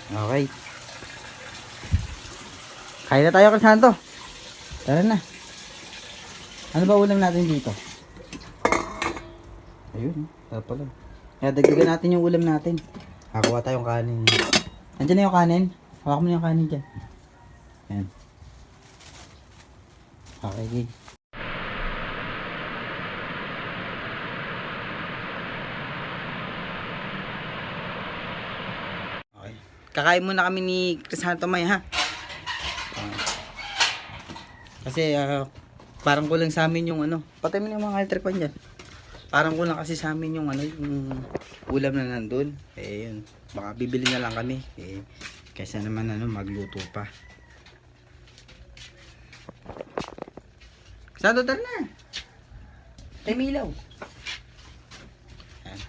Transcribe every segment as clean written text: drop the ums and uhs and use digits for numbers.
Okay. Kain na tayo, Crisanto. Tara na. Ano ba ulam natin dito? Ayun, tara pala. Kaya dagdagan natin yung ulam natin. Kakuha tayong kanin. Nandiyan na yung kanin. Hawak mo na yung kanin dyan. Ayan. Okay, okay. Kakain muna kami ni Crisanto May, ha? Kasi parang kulang sa amin yung ano. Patay mo na yung mga electric pan dyan. Parang kulang kasi sa amin yung ano, yung ulam na nandun. Eh yun, baka bibili na lang kami. Eh, kaysa naman ano, magluto pa. Crisanto, tara na. Tayo may ilaw. Ayan.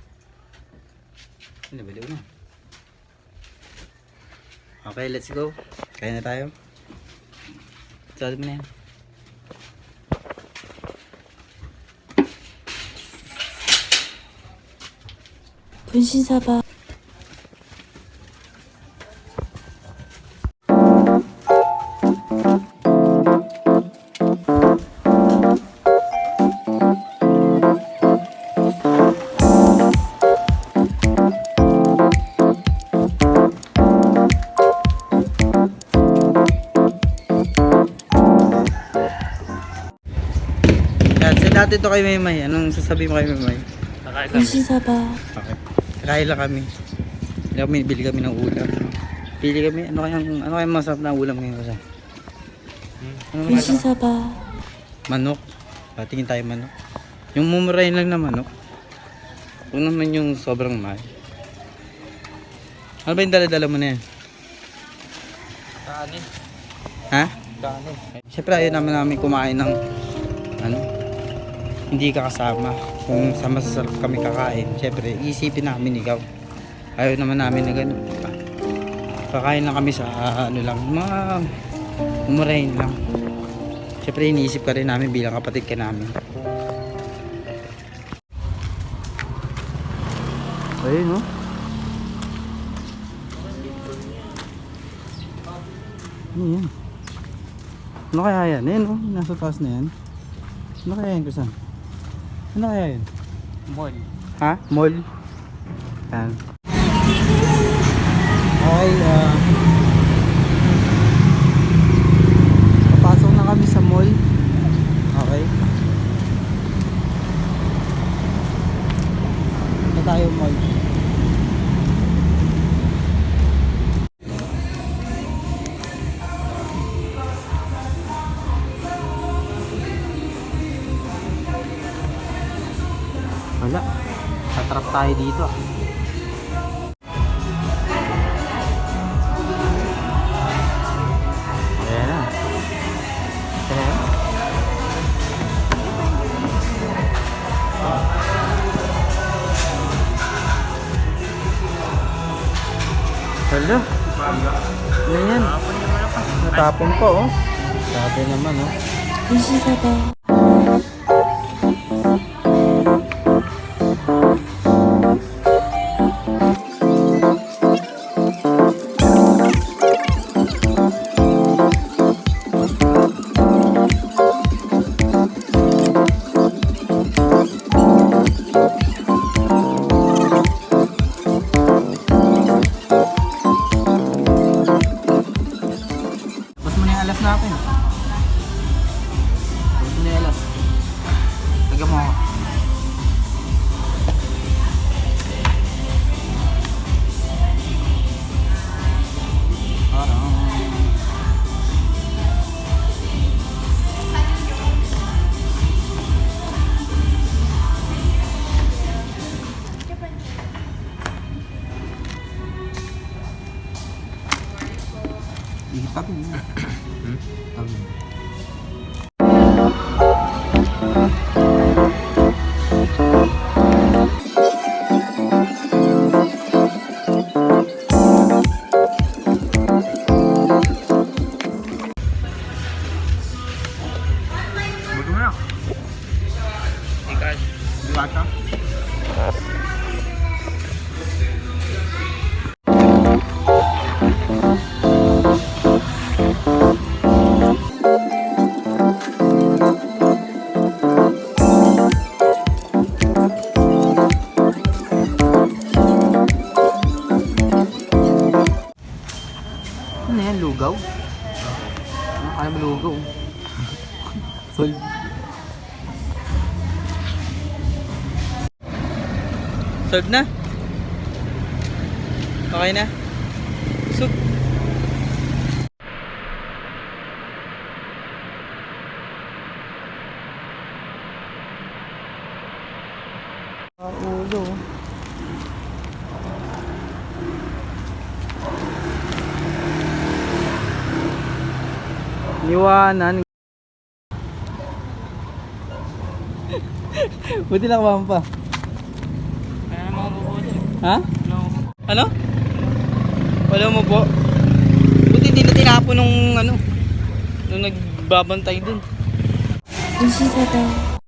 Nabaliw na. Okay, let's go. Kaya na tayo. Sabi mo na yan. 분신사바. Dati to kay Maymay. Anong sasabihin mo kay Maymay? 분신사바. Okay. Kakain lang kami. Bili kami ng ulam. Pili kami. Ano kayang masarap na ulam ngayon kasi? 분신사바. Manok. Tingin tayo manok. Yung mumurahin lang na manok. Huwag naman yung sobrang mahal. Ano ba yung dala-dala mo na yan? Kanin. Ha? Kanin. Siyempre ayaw naman namin kumain ng ano, hindi ka kasama. Kung sa masasarap kami kakain, siyempre iisipin namin ikaw. Ayaw naman namin na gano'n. Kakain lang kami sa ano lang, mga umurahin lang. Siyempre iniisip ka rin namin bilang kapatid ka namin. Ayun, no? Ano yan? Ano kaya yan? Ayan, no? Nasa taas na yan. Ano kaya yan, Kusan? Ano kaya yan? Mall. Ha? Mall? Yan. Okay, papasok na kami sa mall. Okay. Ito tayo mall. Wala. Tatrap tayo dito. Ayan na. Ayan. Hala. Ayan. Natapon pa, oh. Sabi naman, oh. 분신사바. Bas mo na yung alas natin. Bas mo na yung alas. Taga mo ako. Tabi mo. Tabi mo. Buto mo na. Ikan. Bata. lugaw? Kaya mo lugaw. Sol. Solve na? Okay na? Sub. Ulo. Iwanan. Buti nakabahan pa. Kaya naman ako bubuti. Ha? No. Ano? Wala mo po. Buti hindi na tinapon nung ano. Nung nagbabantay dun. 분신사다.